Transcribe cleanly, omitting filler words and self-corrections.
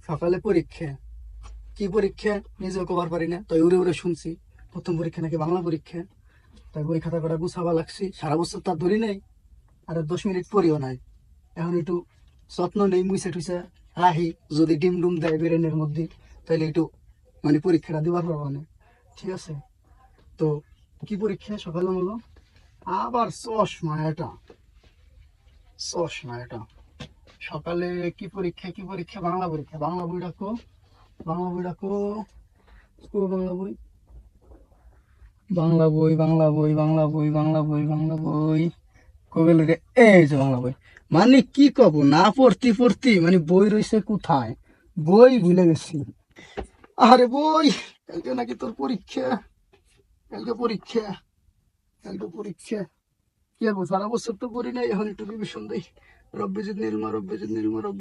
সকালে পরীক্ষা। কি পরীক্ষা নিজেও কবার পারি না, তাই উড়ে উড়ে শুনছি প্রথম পরীক্ষা নাকি বাংলা পরীক্ষা। তাই বই খাতা কটা গুছাবা লাগছি, সারা বছর তার ধরি নাই, আর 10 মিনিট পড়িও নাই। এখন একটু যত্ন নেই, মুছে টুইছে রাহি, যদি ডিম ডুম দেয় ব্রেনের মধ্যে তাহলে একটু মানে পরীক্ষাটা দিবার পারবো না। ঠিক আছে, তো কি পরীক্ষা সকালে হলো? আবার চশমা এটা সকালে। কি পরীক্ষা, কি পরীক্ষা? বাংলা পরীক্ষা। বাংলা বই রাখো, বাংলা বই রাখো, বাংলা বই, বাংলা বই, বাংলা বই, বাংলা বই, বাংলা বই, বাংলা বই, কবে রে? এই যে বাংলা বই। মানে কি কব, না পড়তি পড়তি মানে বই রইছে কোথায়, বই ভুলে গেছি। আরে বই, কালকে নাকি তোর পরীক্ষা, কালকে পরীক্ষা, কালকে পরীক্ষা। কি আর সারা বছর তো পড়ি নাই, এখন একটু রিভিশন দেই। রব্বে জিদ নিলমা, রব্বে জিদ নিলমা, রব্বে